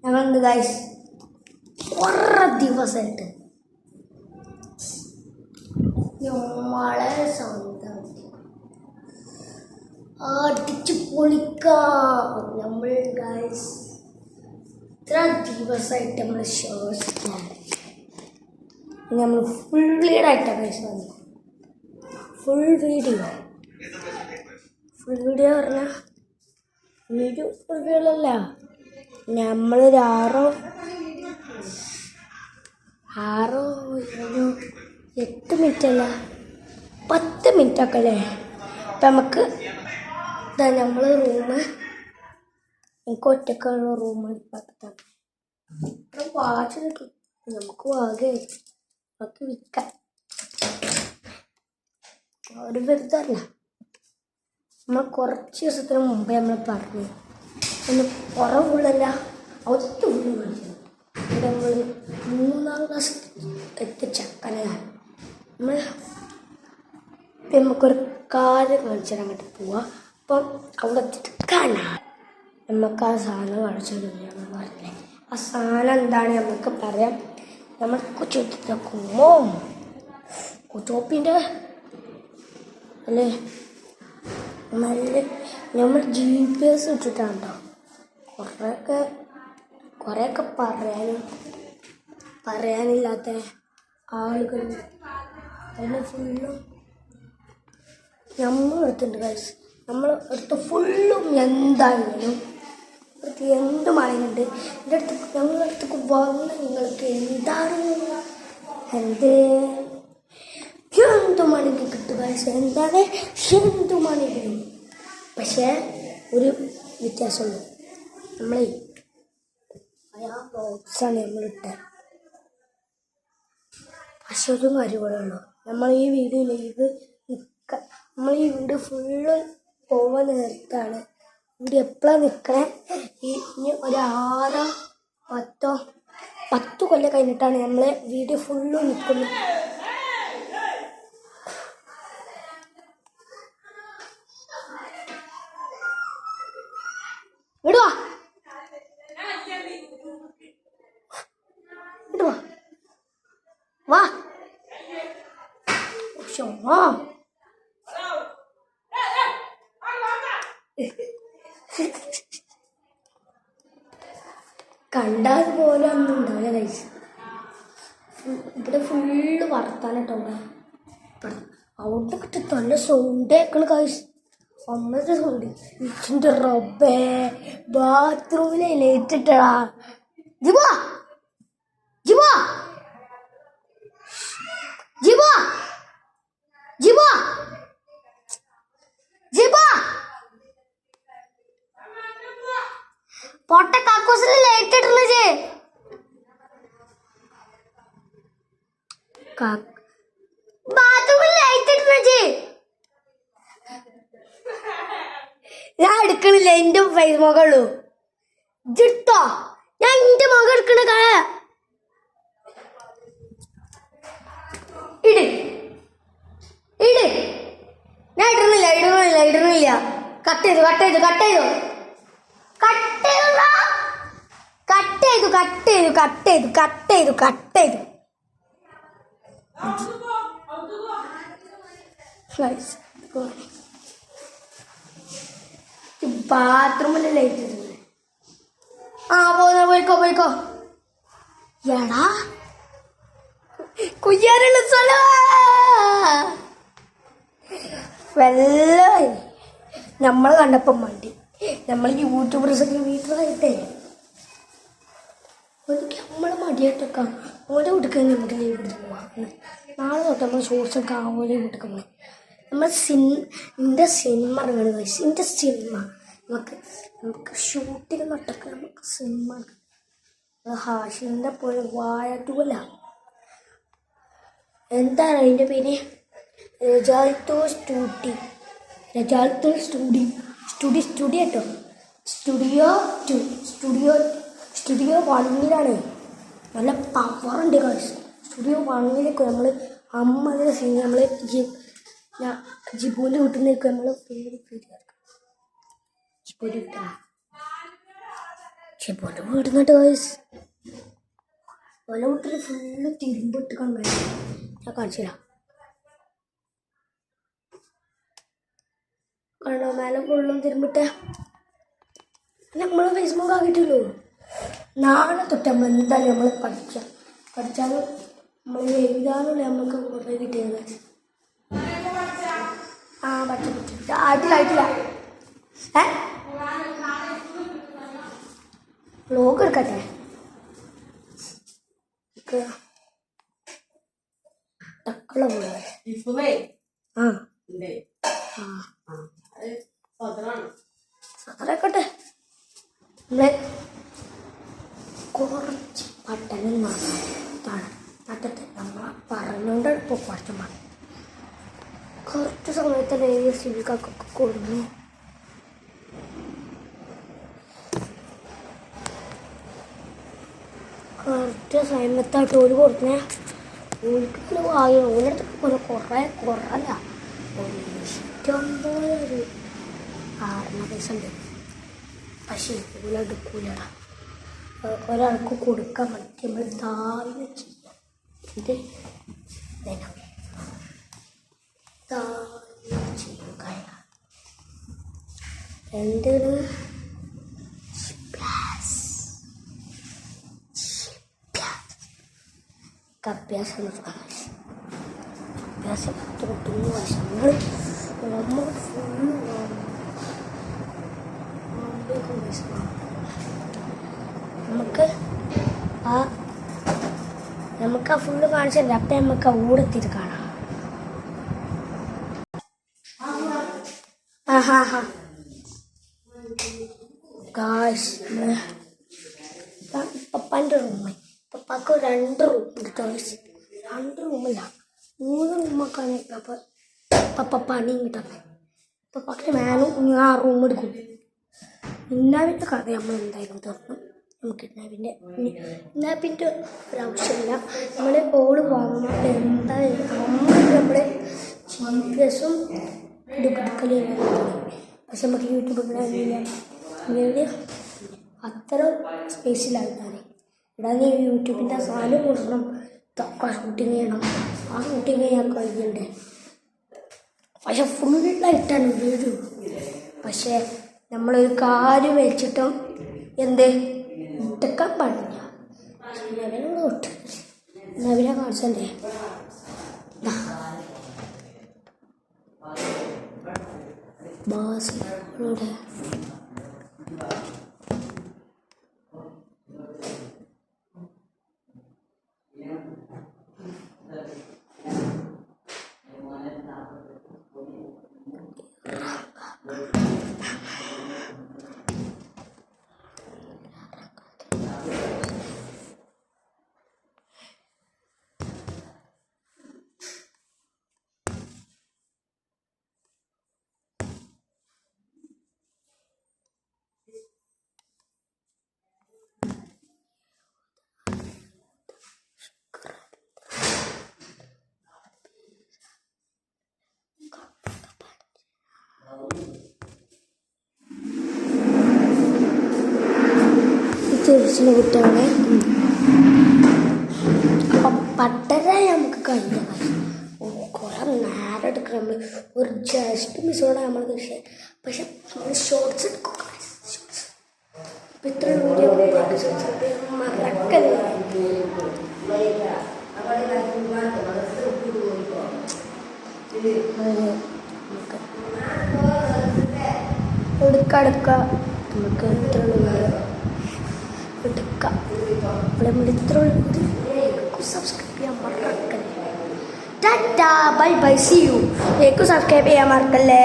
ഞങ്ങളെന്ത് guys കുറേ ദിവസമായിട്ട് നമ്മളെ സ്വന്തം അടിച്ചു പൊളിക്കാം. നമ്മൾ ഗൈസ് ഇത്ര ദിവസമായിട്ട് നമ്മൾ ഷോസ് നമ്മൾ ഫുൾ വീടായിട്ടാണ് ഗൈസ് വന്നത്. ഫുൾ വീഡിയോ പറഞ്ഞാൽ വീഡിയോകളല്ല, നമ്മളൊരു ആറോ 8 മിനിറ്റല്ല 10 മിനിറ്റൊക്കെ അല്ലേ. അപ്പം നമുക്ക് ഇതാ നമ്മൾ എനിക്ക് ഒറ്റക്കുള്ള റൂം വാച്ച് നമുക്ക് വാങ്ങി നമുക്ക് വിൽക്കാം. ഒരു വെറുതല്ല, നമ്മൾ കുറച്ച് ദിവസത്തിന് മുമ്പേ നമ്മൾ പറഞ്ഞു ഒന്ന് കുറവുള്ളല്ല ഒറ്റ ഉള്ളു കാണിച്ചത്. നമ്മൾ 3ാം ക്ലാസ് ചക്കനയാണ് നമുക്കൊരു കാര്യം കാണിച്ചു തരാൻ വേണ്ടി പോവാം. അപ്പം അവിടെ എത്തിയിട്ട് കാണാം. നമുക്ക് ആ സാധനം കാണിച്ചു പറഞ്ഞേ. ആ സാധനം എന്താണ് നമുക്ക് പറയാം. നമ്മൾ കുച്ചോപ്പിൻ്റെ കുച്ചോപ്പിൻ്റെ അല്ലേ നല്ല നമ്മൾ GPS ഇട്ടിട്ടാണ് കേട്ടോ. കുറേയൊക്കെ പറയാനില്ലാത്ത ആളുകൾ അതിന് ഫുള്ളും നമ്മൾ എടുത്തിട്ടുണ്ട് ഗൈസ്. നമ്മൾ എടുത്ത് ഫുള്ളും എന്തായാലും അടുത്ത് എന്ത് മണിയുണ്ട് എൻ്റെ അടുത്ത് ഞങ്ങളുടെ അടുത്തേക്ക് വന്ന് നിങ്ങൾക്ക് എന്താണ് എന്ത് മണിക്ക് കിട്ടുക ഗൈസ്. എന്താണ് എന്ത് മണിക്കും. പക്ഷേ ഒരു വ്യത്യാസമുള്ളൂ, നമ്മളെ ആ ബോക്സാണ് നമ്മളിട്ടത്. പക്ഷെ ഒരു കാര്യം കൂടെ ഉള്ളൂ, നമ്മൾ ഈ വീഡിയോ നമ്മൾ ഈ വീഡിയോ ഫുള്ള് പോവാൻ നേരത്താണ് വീഡിയോ എപ്പോഴാണ് നിൽക്കണേ. ഇനി ഒരു 10 കൊല്ലം കഴിഞ്ഞിട്ടാണ് നമ്മൾ വീഡിയോ ഫുള്ളും നിൽക്കുന്നത്. ഇടുവാ വാ വാ കണ്ടാൽ പോലെ ഒന്നും ഉണ്ടാവില്ല ഗൈസ്. ഇവിടെ ഫുള്ള് വർത്താനട്ടോ. അവിടെ കിട്ടി നല്ല സൗണ്ട് കേൾക്കണ ഗൈസ്. ഒന്നത്തെ സൗണ്ട് ഇച്ചിൻ്റെ റബ്ബേ ബാത്റൂമിലെ ലൈറ്റ് ഇട്ടടാ. ജിബോ ജിബോ ജിബോ ജിബോ ജിബോ പൊട്ട കക്കൂസിൽ ലൈറ്റ് ഇട്ടില്ലേ ബാത്റൂമിൽ ലൈറ്റ് ഇട്ടില്ലേ. ഞാൻ എടുക്കണില്ല, എൻ്റെ ഫേസ് മുഖമുള്ളൂ ജിട്ടോ. ഞാൻ എൻ്റെ മുഖം എടുക്കണ ഇട് ഇട്. ഞാൻ ഇടുന്നില്ല. കട്ട് ചെയ്തു ബാത്റൂമിന്റെ ലൈറ്റ് ഇടുന്നത്. പോയിക്കോ എടാ കുയ്യാനുള്ള സ്ഥലം വെള്ളം നമ്മൾ കണ്ടപ്പം മണ്ടി. നമ്മൾ യൂട്യൂബേഴ്സൊക്കെ വീട്ടിലായിട്ടേ നമ്മൾ മടിയായിട്ടൊക്കെ ഓരോ വീട്ടിൽ നമുക്ക് ലീവ് എടുത്ത് പോവാം. നാളെ തൊട്ട് നമ്മൾ ഷോർട്സൊക്കെ ഓരോ വീട്ടിൽ പോയി നമ്മൾ എൻ്റെ സിനിമ ഇറങ്ങുന്നത് ഗൈസ്. എൻ്റെ സിനിമ നമുക്ക് ഷൂട്ടിങ് നട്ടൊക്കെ നമുക്ക് സിനിമ ഹാഷിൻ്റെ പോലെ വാഴത്തൂല എന്താണ് അതിൻ്റെ പേര് രജാൽത്തോ സ്റ്റുഡിയോ കേട്ടോ. സ്റ്റുഡിയോ 1 നല്ല പവറുണ്ട് ഗൈസ്. സ്റ്റുഡിയോ 1 നമ്മൾ അമ്മ സീൻ നമ്മൾ ജിബുവിൻ്റെ വീട്ടിൽ നിൽക്കും. നമ്മൾ പേര് ജിബുവിൻ്റെ വീട്ടിലാണ്. പക്ഷെ പോലെ വീടുന്നിട്ട് ഗൈസ് പോലെ വീട്ടിൽ ഫുള്ള് തിരുമ്പിട്ട് കണ്ടു ഞാൻ കാണിച്ചു തരാം. കണ്ടോ മേലെ ഫുള്ളും തിരുമ്പിട്ട് നമ്മൾ ഫേസ്ബുക്ക് ആക്കിയിട്ടില്ലോ. നാളെ തൊട്ട് നമ്മൾ എന്തായാലും നമ്മൾ പഠിച്ചാലും നമ്മൾ എഴുതാനുള്ള നമുക്ക് കുറേ കിട്ടിയത്. ആ പഠിച്ച ആയിട്ടില്ല വ്ലോഗ് എടുക്കട്ടെ. തക്കള പോലെ സദറക്കട്ടെ. നമ്മളെ കുറച്ച് പട്ടണം നട്ടത്തെ നമ്മൾ പറഞ്ഞുകൊണ്ട് ഇപ്പോൾ കുറച്ച് കുറച്ച് സമയത്തല്ലേ സിവിക്കൊക്കെ കൊടുന്നു. കുറച്ച് സമയത്തായിട്ട് ഒരു കൊടുത്തേ ഓൽക്ക് വാങ്ങി ഓലടുത്തൊക്കെ പോലെ കുറല്ല ഇഷ്ടം പോലെ ഒരു 6 പൈസ ഉണ്ട്. പക്ഷേ ഓലെടുക്കൂലടാ. ഒരാൾക്ക് കൊടുക്കാൻ പറ്റി നമ്മൾ താഴ്ന്ന ചെയ്യാം. ഇത് താഴ്ന്ന ചെയ്യുക എന്താണ് അഭ്യാസം അഭ്യാസം തൊട്ടുന്ന വശങ്ങൾ നമ്മൾ ഫുള്ള് നമുക്ക് ആ ഫുള്ള് കാണിച്ചില്ല. അപ്പം നമുക്ക് ആ ഊടെത്തിയിട്ട് കാണാം. പപ്പാൻ്റെ റൂമ് പപ്പാക്ക് 2 റൂം ഉണ്ട്. 2 റൂമല്ല 3 റൂമൊക്കെയാണ് പപ്പ പണി കിട്ടാൻ. പപ്പാക്ക് മേലും ആ റൂം എടുക്കും. ഇന്നാവിൻ്റെ കഥ നമ്മൾ എന്തായാലും തുറന്നു. നമുക്ക് ഇന്നാപ്പിൻ്റെ ഒരാവശ്യമില്ല. നമ്മൾ ബോൾ വാങ്ങുമ്പോൾ എന്തായാലും നമ്മൾ GPS-ഉം എടുക്കലും. പക്ഷെ നമുക്ക് യൂട്യൂബിൽ അത്ര സ്പേസിലായിട്ടാണ് ഇവിടെ നീ യൂട്യൂബിൻ്റെ സാധനം കൊടുക്കണം. തൊക്കെ ഷൂട്ടിങ് ചെയ്യണം. ആ ഷൂട്ടിങ് ചെയ്യാൻ കഴിയണ്ടേ. പക്ഷെ ഫുള്ളായിട്ടാണ് വീഡിയോ. പക്ഷേ നമ്മളൊരു കാര്യം വെച്ചിട്ടും ഇട്ടക്കാൻ പാടില്ല. നവീനോട് തൊട്ട് നവീനെ കാണിച്ചല്ലേ ബാസിലൂടെ തിരിച്ചിന് കുട്ടികളെ അപ്പം പട്ടര നമുക്ക് കഴിഞ്ഞ കുറെ നേരം എടുക്കണം. നമ്മൾ ഒരു ജസ്റ്റ് മിസ്സോടെ നമ്മൾ പക്ഷെ നമ്മൾ ഷോർട്സ് എടുക്കും. അപ്പം ഇത്ര വീഡിയോ മറക്കല്ലേ. എടുക്കാം നമുക്ക് ഇത്ര എടുക്കാം. സബ്സ്ക്രൈബ് ചെയ്യാൻ മറക്കല്ലേ. Tata bye bye see you. Subscribe ചെയ്യാൻ മറക്കല്ലേ.